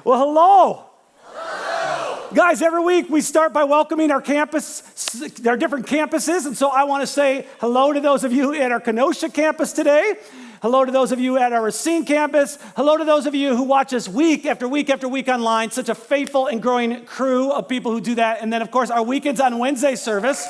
Well, hello. Hello. Guys, every week we start by welcoming our different campuses. And so I want to say hello to those of you at our Kenosha campus today. Hello to those of you at our Racine campus. Hello to those of you who watch us week after week after week online. Such a faithful and growing crew of people who do that. And then, of course, our Weekends on Wednesday service.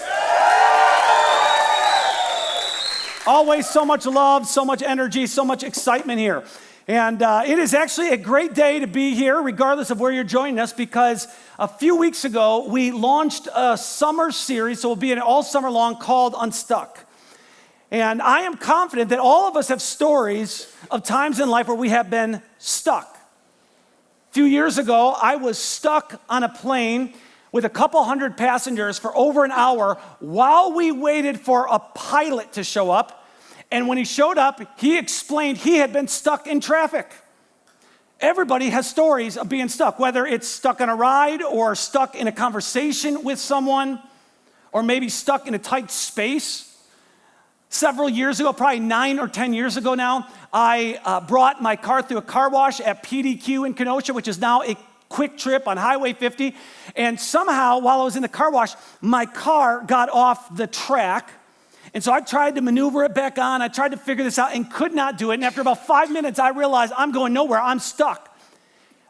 Always so much love, so much energy, so much excitement here. And it is actually a great day to be here, regardless of where you're joining us, because a few weeks ago, we launched a summer series, so we'll be in it all summer long, called Unstuck. And I am confident that all of us have stories of times in life where we have been stuck. A few years ago, I was stuck on a plane with a couple hundred passengers for over an hour while we waited for a pilot to show up. And when he showed up, he explained he had been stuck in traffic. Everybody has stories of being stuck, whether it's stuck on a ride or stuck in a conversation with someone, or maybe stuck in a tight space. Several years ago, probably 9 or 10 years ago now, I brought my car through a car wash at PDQ in Kenosha, which is now a quick trip on Highway 50. And somehow, while I was in the car wash, my car got off the track. And so I tried to maneuver it back on. I tried to figure this out and could not do it. And after about 5 minutes, I realized I'm going nowhere. I'm stuck.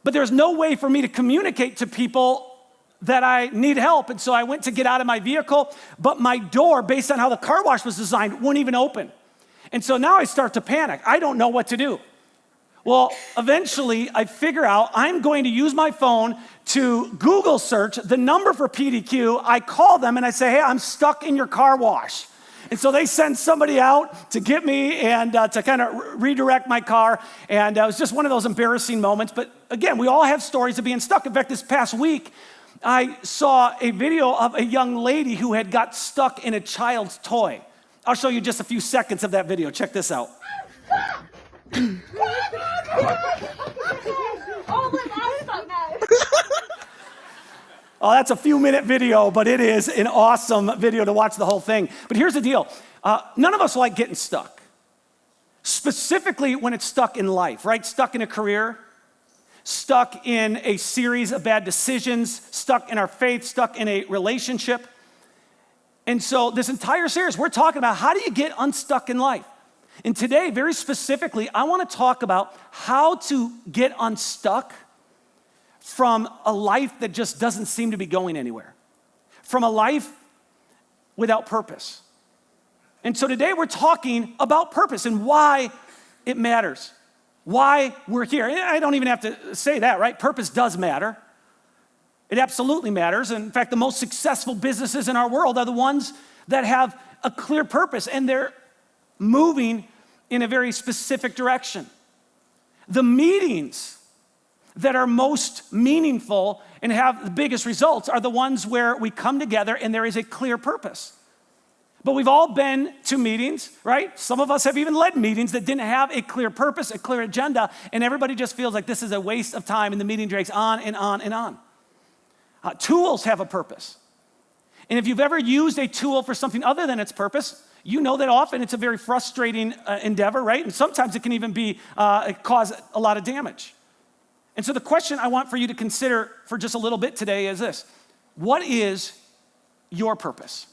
But there's no way for me to communicate to people that I need help. And so I went to get out of my vehicle, but my door, based on how the car wash was designed, wouldn't even open. And so now I start to panic. I don't know what to do. Well, eventually I figure out I'm going to use my phone to Google search the number for PDQ. I call them and I say, hey, I'm stuck in your car wash. And so they send somebody out to get me and to kind of redirect my car. And it was just one of those embarrassing moments. But again, we all have stories of being stuck. In fact, this past week, I saw a video of a young lady who had got stuck in a child's toy. I'll show you just a few seconds of that video. Check this out. Oh, that's a few-minute video, but it is an awesome video to watch the whole thing. But here's the deal. None of us like getting stuck, specifically when it's stuck in life, right? Stuck in a career, stuck in a series of bad decisions, stuck in our faith, stuck in a relationship. And so this entire series, we're talking about how do you get unstuck in life? And today, very specifically, I want to talk about how to get unstuck from a life that just doesn't seem to be going anywhere, from a life without purpose. And so today we're talking about purpose and why it matters, why we're here. And I don't even have to say that, right? Purpose does matter. It absolutely matters. And in fact, the most successful businesses in our world are the ones that have a clear purpose and they're moving in a very specific direction. The meetings that are most meaningful and have the biggest results are the ones where we come together and there is a clear purpose. But we've all been to meetings, right? Some of us have even led meetings that didn't have a clear purpose, a clear agenda, and everybody just feels like this is a waste of time and the meeting drags on and on and on. Tools have a purpose. And if you've ever used a tool for something other than its purpose, you know that often it's a very frustrating endeavor, right? And sometimes it can even be cause a lot of damage. And so the question I want for you to consider for just a little bit today is this. What is your purpose?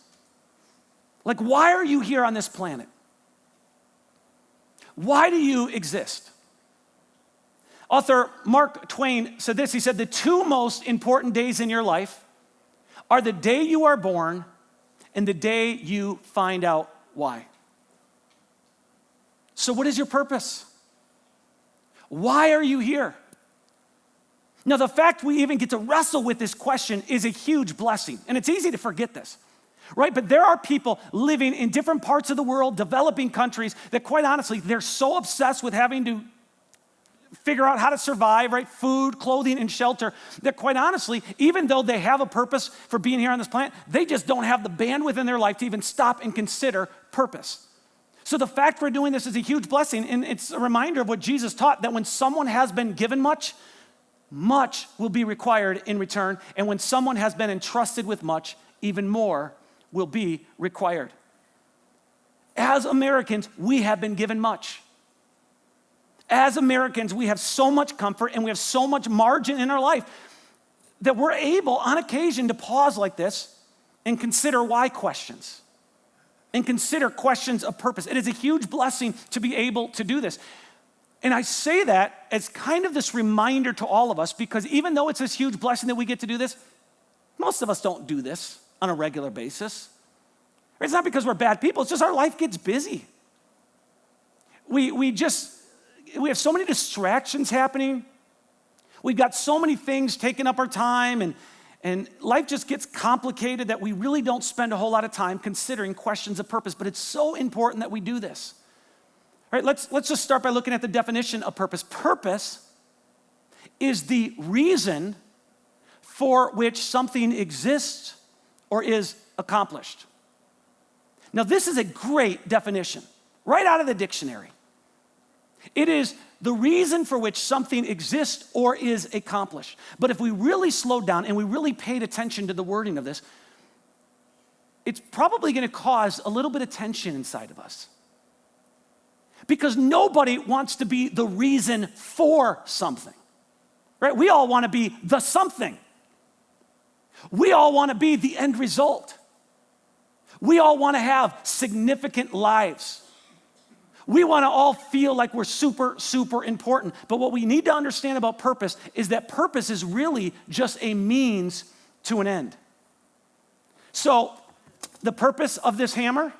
Like, why are you here on this planet? Why do you exist? Author Mark Twain said this. He said, the two most important days in your life are the day you are born and the day you find out why. So what is your purpose? Why are you here? Now, the fact we even get to wrestle with this question is a huge blessing, and it's easy to forget this, right? But there are people living in different parts of the world, developing countries, that quite honestly, they're so obsessed with having to figure out how to survive, right? Food, clothing, and shelter, that quite honestly, even though they have a purpose for being here on this planet, they just don't have the bandwidth in their life to even stop and consider purpose. So the fact we're doing this is a huge blessing, and it's a reminder of what Jesus taught, that when someone has been given much, much will be required in return. And when someone has been entrusted with much, even more will be required. As Americans, we have been given much. As Americans, we have so much comfort and we have so much margin in our life that we're able, on occasion, to pause like this and consider why questions and consider questions of purpose. It is a huge blessing to be able to do this. And I say that as kind of this reminder to all of us, because even though it's this huge blessing that we get to do this, most of us don't do this on a regular basis. It's not because we're bad people, it's just our life gets busy. We have so many distractions happening. We've got so many things taking up our time, and life just gets complicated that we really don't spend a whole lot of time considering questions of purpose. But it's so important that we do this. All right, let's just start by looking at the definition of purpose. Purpose is the reason for which something exists or is accomplished. Now, this is a great definition, right out of the dictionary. It is the reason for which something exists or is accomplished. But if we really slowed down and we really paid attention to the wording of this, it's probably going to cause a little bit of tension inside of us. Because nobody wants to be the reason for something, right? We all want to be the something. We all want to be the end result. We all want to have significant lives. We want to all feel like we're super, super important. But what we need to understand about purpose is that purpose is really just a means to an end. So the purpose of this hammer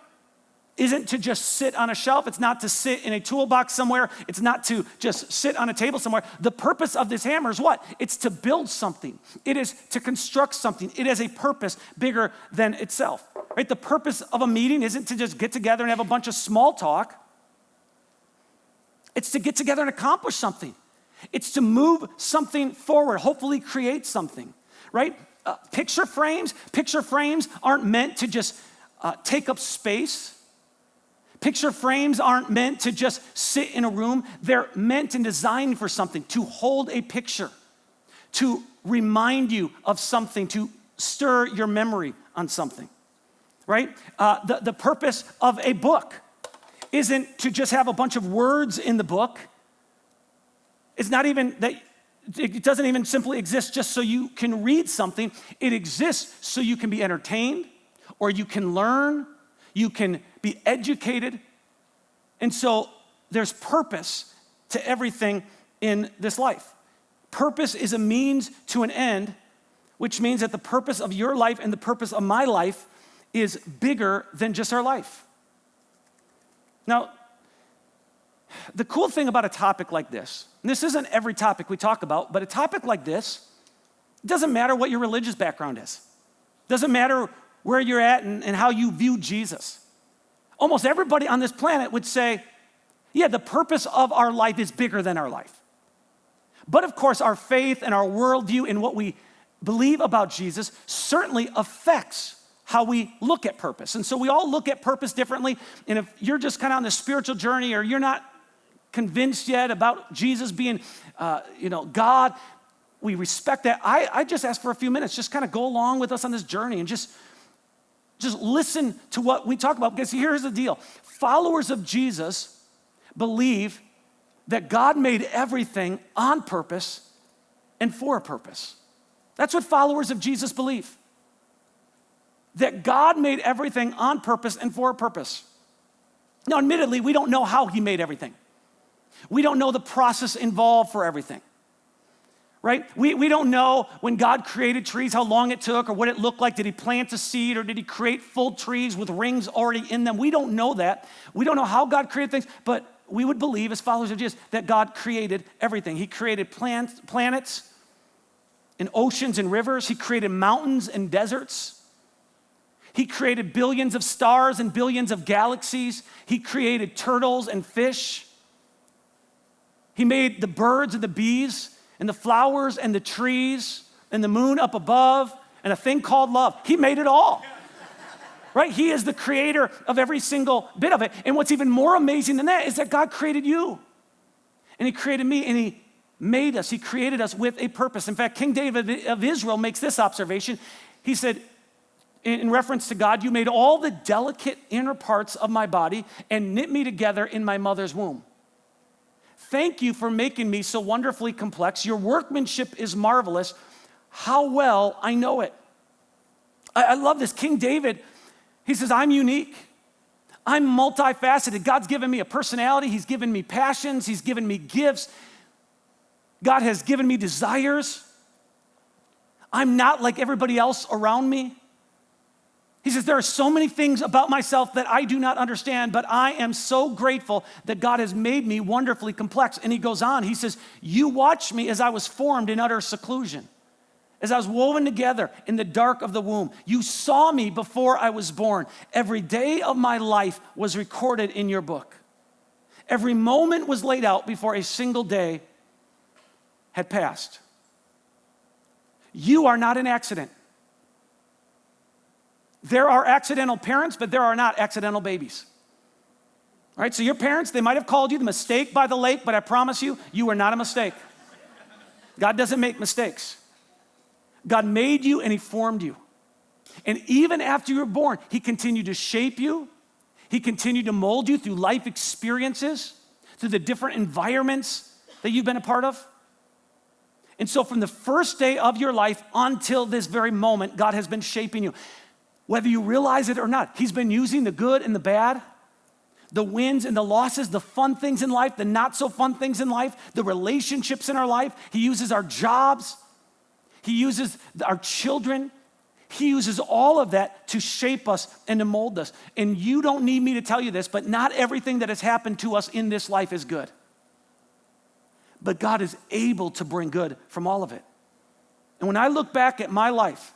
isn't to just sit on a shelf. It's not to sit in a toolbox somewhere. It's not to just sit on a table somewhere. The purpose of this hammer is what? It's to build something. It is to construct something. It has a purpose bigger than itself, right? The purpose of a meeting isn't to just get together and have a bunch of small talk. It's to get together and accomplish something. It's to move something forward, hopefully create something, right? Picture frames aren't meant to just take up space. Picture frames aren't meant to just sit in a room. They're meant and designed for something, to hold a picture, to remind you of something, to stir your memory on something, right? The purpose of a book isn't to just have a bunch of words in the book. It's not even that, it doesn't even simply exist just so you can read something. It exists so you can be entertained, or you can learn, you can be educated. And so there's purpose to everything in this life. Purpose is a means to an end, which means that the purpose of your life and the purpose of my life is bigger than just our life. Now, the cool thing about a topic like this, and this isn't every topic we talk about, but a topic like this, it doesn't matter what your religious background is. It doesn't matter where you're at and how you view Jesus. Almost everybody on this planet would say, yeah, the purpose of our life is bigger than our life. But of course, our faith and our worldview and what we believe about Jesus certainly affects how we look at purpose. And so we all look at purpose differently. And if you're just kind of on the spiritual journey, or you're not convinced yet about Jesus being, God, we respect that. I just ask for a few minutes, just kind of go along with us on this journey and just listen to what we talk about. Because here's the deal. Followers of Jesus believe that God made everything on purpose and for a purpose. That's what followers of Jesus believe. That God made everything on purpose and for a purpose. Now, admittedly, we don't know how he made everything. We don't know the process involved for everything, right? We don't know when God created trees, how long it took or what it looked like. Did he plant a seed or did he create full trees with rings already in them? We don't know that. We don't know how God created things, but we would believe as followers of Jesus that God created everything. He created planets and oceans and rivers. He created mountains and deserts. He created billions of stars and billions of galaxies. He created turtles and fish. He made the birds and the bees and the flowers and the trees and the moon up above and a thing called love. He made it all, right? He is the creator of every single bit of it. And what's even more amazing than that is that God created you. And he created me, and he made us. He created us with a purpose. In fact, King David of Israel makes this observation. He said, in reference to God, you made all the delicate inner parts of my body and knit me together in my mother's womb. Thank you for making me so wonderfully complex. Your workmanship is marvelous. How well I know it. I love this. King David, he says, I'm unique. I'm multifaceted. God's given me a personality. He's given me passions. He's given me gifts. God has given me desires. I'm not like everybody else around me. He says, there are so many things about myself that I do not understand, but I am so grateful that God has made me wonderfully complex. And he goes on, he says, you watched me as I was formed in utter seclusion, as I was woven together in the dark of the womb. You saw me before I was born. Every day of my life was recorded in your book. Every moment was laid out before a single day had passed. You are not an accident. There are accidental parents, but there are not accidental babies. All right, so your parents, they might have called you the mistake by the lake, but I promise you, you are not a mistake. God doesn't make mistakes. God made you and he formed you. And even after you were born, he continued to shape you. He continued to mold you through life experiences, through the different environments that you've been a part of. And so from the first day of your life until this very moment, God has been shaping you. Whether you realize it or not, he's been using the good and the bad, the wins and the losses, the fun things in life, the not so fun things in life, the relationships in our life. He uses our jobs. He uses our children. He uses all of that to shape us and to mold us. And you don't need me to tell you this, but not everything that has happened to us in this life is good. But God is able to bring good from all of it. And when I look back at my life,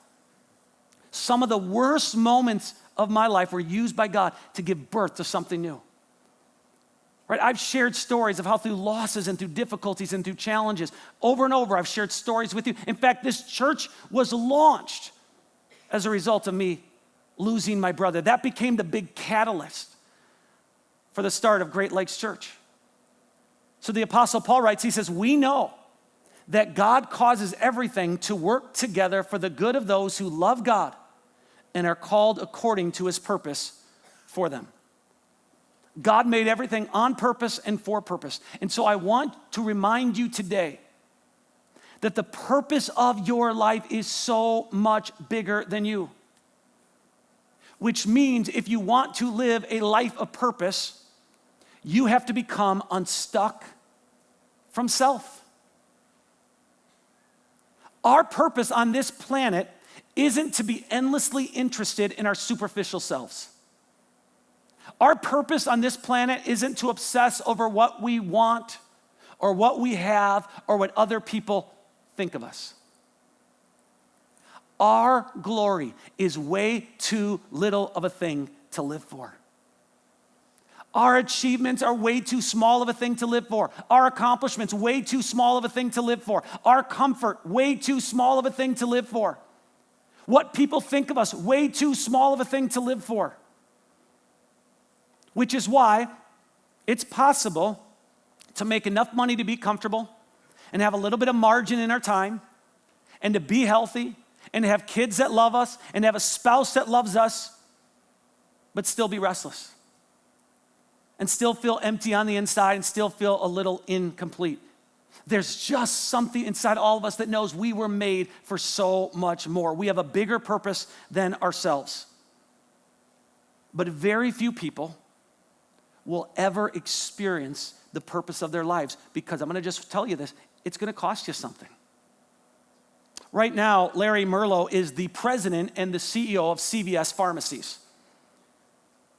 some of the worst moments of my life were used by God to give birth to something new. Right? I've shared stories of how through losses and through difficulties and through challenges, over and over, I've shared stories with you. In fact, this church was launched as a result of me losing my brother. That became the big catalyst for the start of Great Lakes Church. So the Apostle Paul writes, he says, we know that God causes everything to work together for the good of those who love God and are called according to his purpose for them. God made everything on purpose and for purpose. And so I want to remind you today that the purpose of your life is so much bigger than you. Which means if you want to live a life of purpose, you have to become unstuck from self. Our purpose on this planet isn't to be endlessly interested in our superficial selves. Our purpose on this planet isn't to obsess over what we want or what we have or what other people think of us. Our glory is way too little of a thing to live for. Our achievements are way too small of a thing to live for. Our accomplishments, way too small of a thing to live for. Our comfort, way too small of a thing to live for. What people think of us, way too small of a thing to live for. Which is why it's possible to make enough money to be comfortable and have a little bit of margin in our time and to be healthy and to have kids that love us and to have a spouse that loves us, but still be restless. And still feel empty on the inside and still feel a little incomplete. There's just something inside all of us that knows we were made for so much more. We have a bigger purpose than ourselves. But very few people will ever experience the purpose of their lives because I'm going to just tell you this, it's going to cost you something. Right now, Larry Merlo is the president and the CEO of CVS Pharmacies.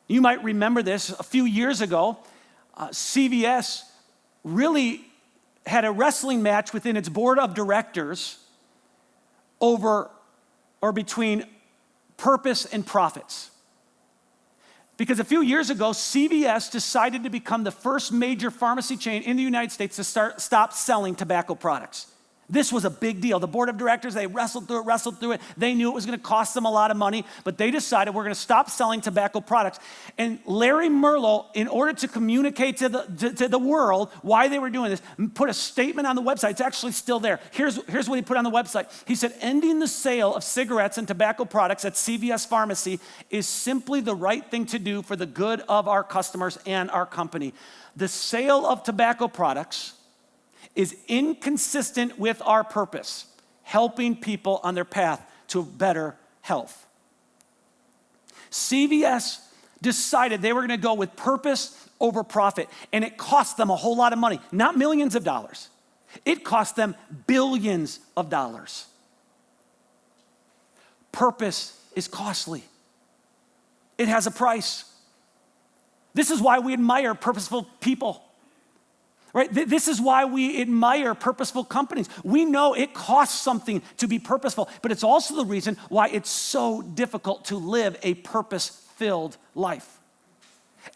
You might remember this a few years ago. CVS really had a wrestling match within its board of directors over or between purpose and profits. Because a few years ago, CVS decided to become the first major pharmacy chain in the United States to stop selling tobacco products. This was a big deal. The board of directors, they wrestled through it. They knew it was going to cost them a lot of money, but they decided we're going to stop selling tobacco products. And Larry Merlo, in order to communicate to the world why they were doing this, put a statement on the website. It's actually still there. Here's what he put on the website. He said, ending the sale of cigarettes and tobacco products at CVS Pharmacy is simply the right thing to do for the good of our customers and our company. The sale of tobacco products is inconsistent with our purpose, helping people on their path to better health. CVS decided they were going to go with purpose over profit, and it cost them a whole lot of money, not millions of dollars. It cost them billions of dollars. Purpose is costly. It has a price. This is why we admire purposeful people. Right? This is why we admire purposeful companies. We know it costs something to be purposeful, but it's also the reason why it's so difficult to live a purpose-filled life.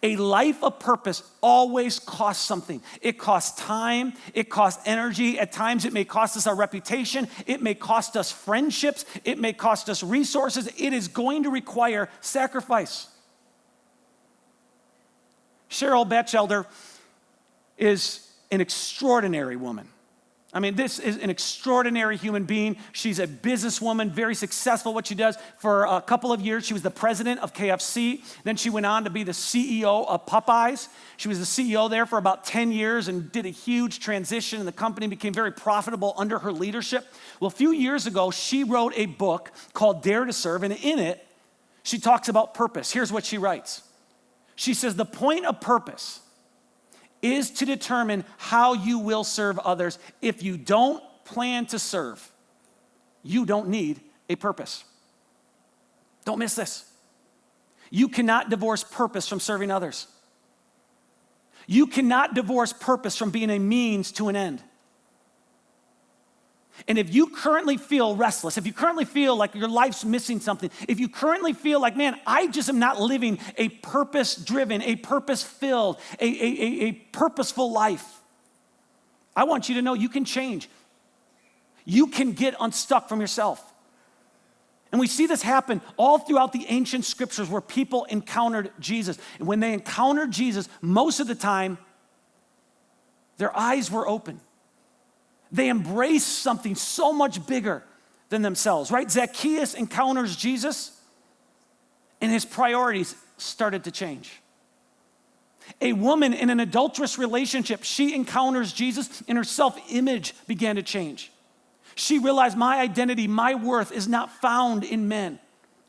A life of purpose always costs something. It costs time, it costs energy. At times it may cost us our reputation, it may cost us friendships, it may cost us resources. It is going to require sacrifice. Cheryl Bachelder is an extraordinary woman. I mean, this is an extraordinary human being. She's a businesswoman, very successful what she does. For a couple of years, she was the president of KFC. Then she went on to be the CEO of Popeyes. She was the CEO there for about 10 years and did a huge transition, and the company became very profitable under her leadership. Well, a few years ago, she wrote a book called Dare to Serve, and in it, she talks about purpose. Here's what she writes. She says, the point of purpose is to determine how you will serve others. If you don't plan to serve, you don't need a purpose. Don't miss this. You cannot divorce purpose from serving others. You cannot divorce purpose from being a means to an end. And if you currently feel restless, if you currently feel like your life's missing something, if you currently feel like, man, I just am not living a purpose-driven, a purpose-filled, a purposeful life, I want you to know you can change. You can get unstuck from yourself. And we see this happen all throughout the ancient scriptures where people encountered Jesus. And when they encountered Jesus, most of the time, their eyes were open. They embrace something so much bigger than themselves, right? Zacchaeus encounters Jesus, and his priorities started to change. A woman in an adulterous relationship, she encounters Jesus, and her self-image began to change. She realized my identity, my worth is not found in men.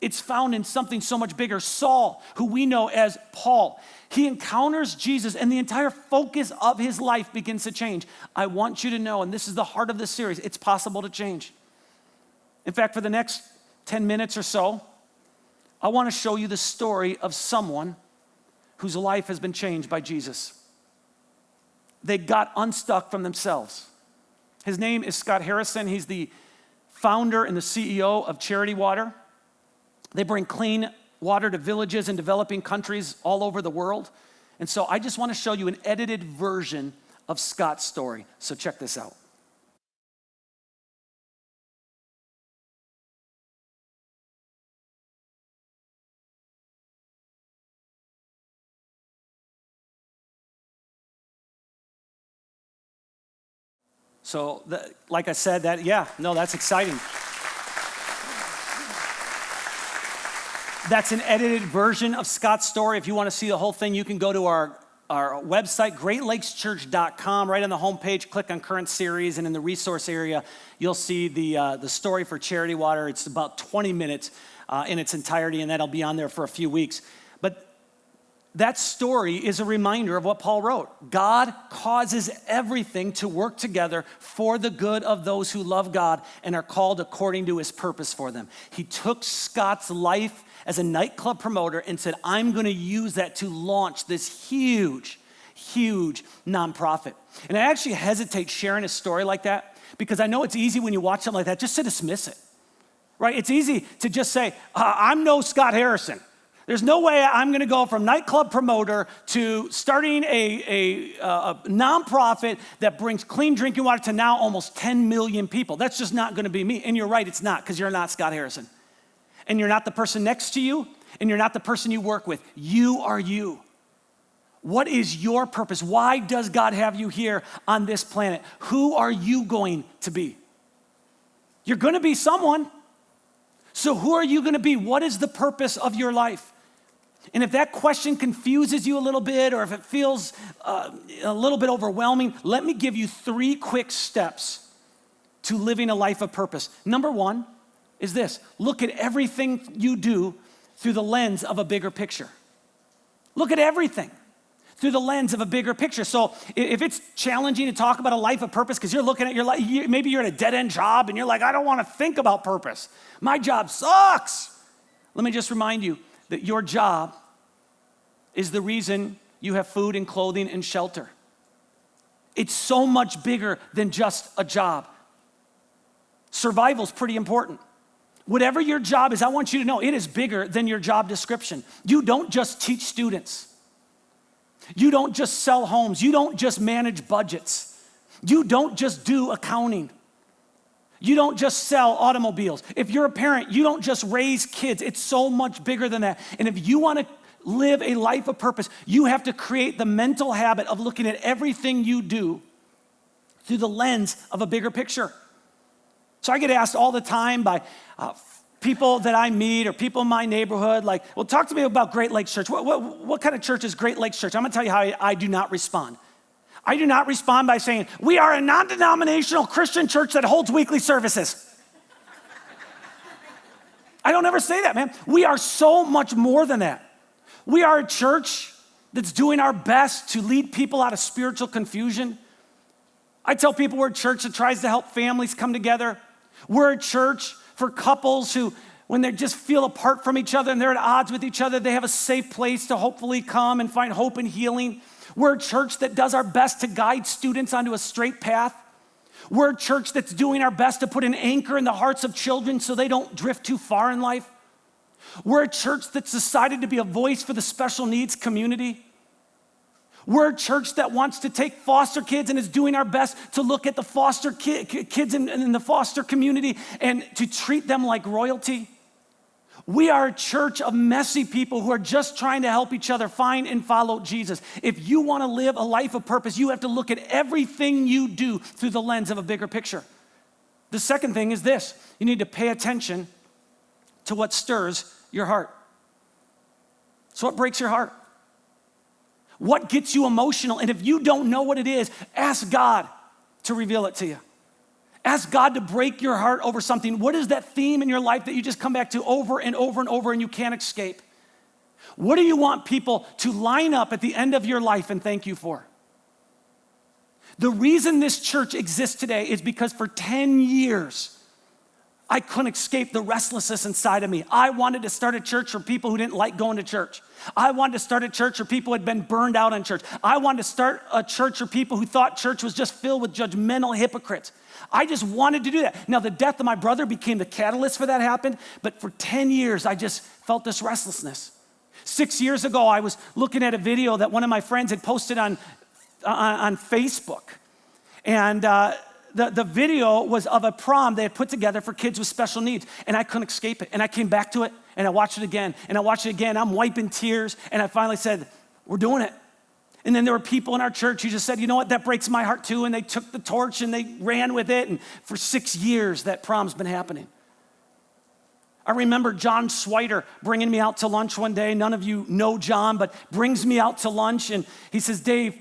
It's found in something so much bigger. Saul, who we know as Paul, he encounters Jesus and the entire focus of his life begins to change. I want you to know, and this is the heart of this series, it's possible to change. In fact, for the next 10 minutes or so, I want to show you the story of someone whose life has been changed by Jesus. They got unstuck from themselves. His name is Scott Harrison. He's the founder and the CEO of Charity Water. They bring clean water to villages in developing countries all over the world. And so I just want to show you an edited version of Scott's story. So check this out. So, like I said, that's exciting. That's an edited version of Scott's story. If you want to see the whole thing, you can go to our website, greatlakeschurch.com. Right on the homepage, click on current series, and in the resource area, you'll see the story for Charity Water. It's about 20 minutes in its entirety, and that'll be on there for a few weeks. But that story is a reminder of what Paul wrote. God causes everything to work together for the good of those who love God and are called according to his purpose for them. He took Scott's life as a nightclub promoter and said, I'm going to use that to launch this huge, huge nonprofit. And I actually hesitate sharing a story like that because I know it's easy when you watch something like that just to dismiss it, right? It's easy to just say, I'm no Scott Harrison. There's no way I'm going to go from nightclub promoter to starting a nonprofit that brings clean drinking water to now almost 10 million people. That's just not going to be me. And you're right, it's not, because you're not Scott Harrison. And you're not the person next to you, and you're not the person you work with. You are you. What is your purpose? Why does God have you here on this planet? Who are you going to be? You're going to be someone. So who are you going to be? What is the purpose of your life? And if that question confuses you a little bit, or if it feels a little bit overwhelming, let me give you 3 quick steps to living a life of purpose. Number 1 is this: look at everything you do through the lens of a bigger picture. Look at everything through the lens of a bigger picture. So if it's challenging to talk about a life of purpose because you're looking at your life, maybe you're in a dead-end job and you're like, I don't want to think about purpose. My job sucks. Let me just remind you that your job is the reason you have food and clothing and shelter. It's so much bigger than just a job. Survival's pretty important. Whatever your job is, I want you to know it is bigger than your job description. You don't just teach students. You don't just sell homes. You don't just manage budgets. You don't just do accounting. You don't just sell automobiles. If you're a parent, you don't just raise kids. It's so much bigger than that. And if you want to live a life of purpose, you have to create the mental habit of looking at everything you do through the lens of a bigger picture. So I get asked all the time by people that I meet or people in my neighborhood, like, well, talk to me about Great Lakes Church. What kind of church is Great Lakes Church? I'm gonna tell you how I do not respond. I do not respond by saying, we are a non-denominational Christian church that holds weekly services. I don't ever say that, man. We are so much more than that. We are a church that's doing our best to lead people out of spiritual confusion. I tell people we're a church that tries to help families come together. We're a church for couples who, when they just feel apart from each other and they're at odds with each other, they have a safe place to hopefully come and find hope and healing. We're a church that does our best to guide students onto a straight path. We're a church that's doing our best to put an anchor in the hearts of children so they don't drift too far in life. We're a church that's decided to be a voice for the special needs community. We're a church that wants to take foster kids and is doing our best to look at the foster kids in the foster community and to treat them like royalty. We are a church of messy people who are just trying to help each other find and follow Jesus. If you want to live a life of purpose, you have to look at everything you do through the lens of a bigger picture. The second thing is this: you need to pay attention to what stirs your heart. So what breaks your heart? What gets you emotional? And if you don't know what it is, ask God to reveal it to you. Ask God to break your heart over something. What is that theme in your life that you just come back to over and over and over and you can't escape? What do you want people to line up at the end of your life and thank you for? The reason this church exists today is because for 10 years, I couldn't escape the restlessness inside of me. I wanted to start a church for people who didn't like going to church. I wanted to start a church for people who had been burned out on church. I wanted to start a church for people who thought church was just filled with judgmental hypocrites. I just wanted to do that. Now, the death of my brother became the catalyst for that happened, but for 10 years, I just felt this restlessness. 6 years ago, I was looking at a video that one of my friends had posted on Facebook, and the video was of a prom they had put together for kids with special needs, and I couldn't escape it. And I came back to it, and I watched it again, and I watched it again. I'm wiping tears, and I finally said, we're doing it. And then there were people in our church who just said, you know what, that breaks my heart too, and they took the torch and they ran with it, and for 6 years, that prom's been happening. I remember John Switer bringing me out to lunch one day. None of you know John, but brings me out to lunch, and he says, Dave,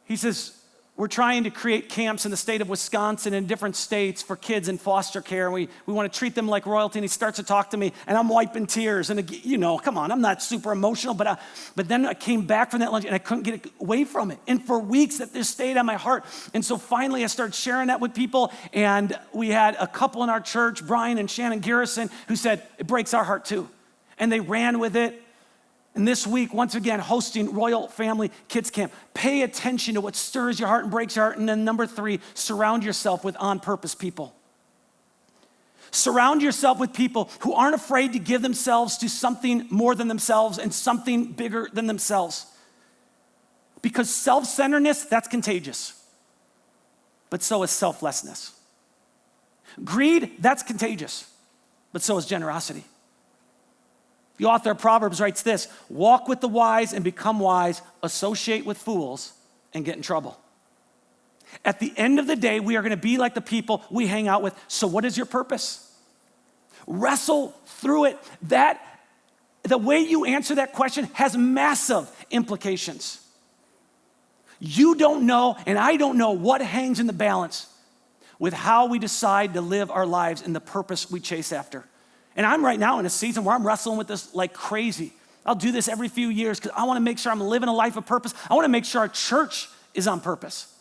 he says, we're trying to create camps in the state of Wisconsin and different states for kids in foster care. And we want to treat them like royalty. And he starts to talk to me, and I'm wiping tears. And you know, come on, I'm not super emotional, but then I came back from that lunch and I couldn't get away from it. And for weeks that this stayed on my heart. And so finally I started sharing that with people. And we had a couple in our church, Brian and Shannon Garrison, who said, it breaks our heart too. And they ran with it. And this week, once again, hosting Royal Family Kids Camp. Pay attention to what stirs your heart and breaks your heart. And then number 3, surround yourself with on-purpose people. Surround yourself with people who aren't afraid to give themselves to something more than themselves and something bigger than themselves. Because self-centeredness, that's contagious. But so is selflessness. Greed, that's contagious. But so is generosity. The author of Proverbs writes this: walk with the wise and become wise, associate with fools and get in trouble. At the end of the day, we are going to be like the people we hang out with. So what is your purpose? Wrestle through it. The way you answer that question has massive implications. You don't know, and I don't know what hangs in the balance with how we decide to live our lives and the purpose we chase after. And I'm right now in a season where I'm wrestling with this like crazy. I'll do this every few years because I want to make sure I'm living a life of purpose. I want to make sure our church is on purpose.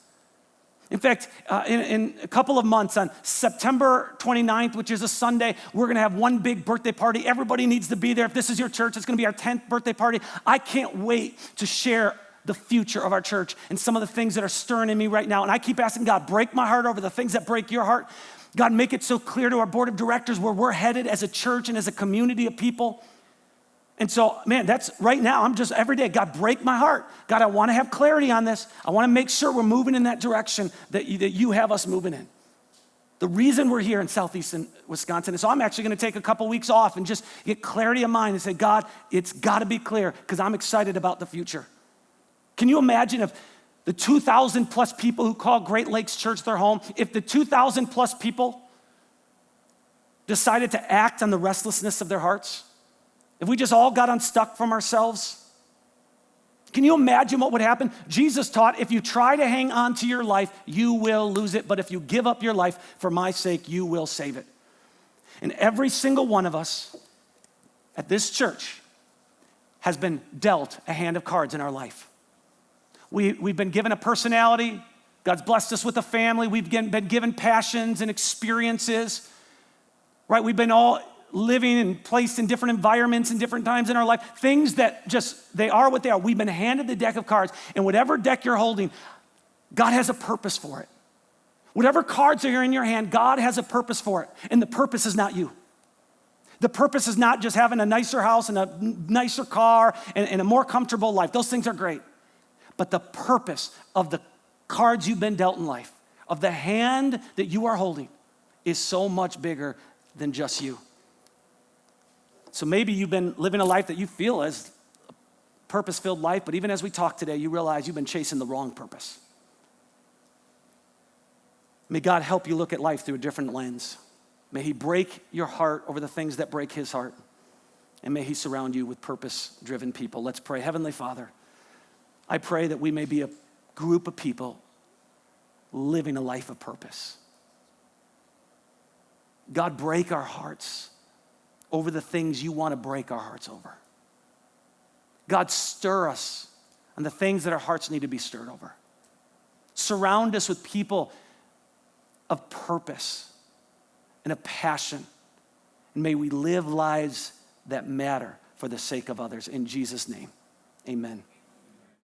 In fact, in a couple of months, on September 29th, which is a Sunday, we're going to have one big birthday party. Everybody needs to be there. If this is your church, it's going to be our 10th birthday party. I can't wait to share the future of our church and some of the things that are stirring in me right now. And I keep asking God, break my heart over the things that break your heart. God, make it so clear to our board of directors where we're headed as a church and as a community of people. And so, man, that's right now, I'm just every day, God, break my heart. God, I want to have clarity on this. I want to make sure we're moving in that direction that you have us moving in. The reason we're here in southeastern Wisconsin is so I'm actually going to take a couple weeks off and just get clarity of mind and say, God, it's got to be clear because I'm excited about the future. Can you imagine if the 2,000 plus people who call Great Lakes Church their home, if the 2,000 plus people decided to act on the restlessness of their hearts? If we just all got unstuck from ourselves? Can you imagine what would happen? Jesus taught, if you try to hang on to your life, you will lose it. But if you give up your life for my sake, you will save it. And every single one of us at this church has been dealt a hand of cards in our life. We've been given a personality. God's blessed us with a family. We've been given passions and experiences, right? We've been all living and placed in different environments and different times in our life. Things that just, they are what they are. We've been handed the deck of cards. And whatever deck you're holding, God has a purpose for it. Whatever cards are in your hand, God has a purpose for it. And the purpose is not you. The purpose is not just having a nicer house and a nicer car and a more comfortable life. Those things are great. But the purpose of the cards you've been dealt in life, of the hand that you are holding, is so much bigger than just you. So maybe you've been living a life that you feel is a purpose-filled life, but even as we talk today, you realize you've been chasing the wrong purpose. May God help you look at life through a different lens. May he break your heart over the things that break his heart. And may he surround you with purpose-driven people. Let's pray. Heavenly Father, I pray that we may be a group of people living a life of purpose. God, break our hearts over the things you want to break our hearts over. God, stir us on the things that our hearts need to be stirred over. Surround us with people of purpose and of passion. And may we live lives that matter for the sake of others. In Jesus' name, amen.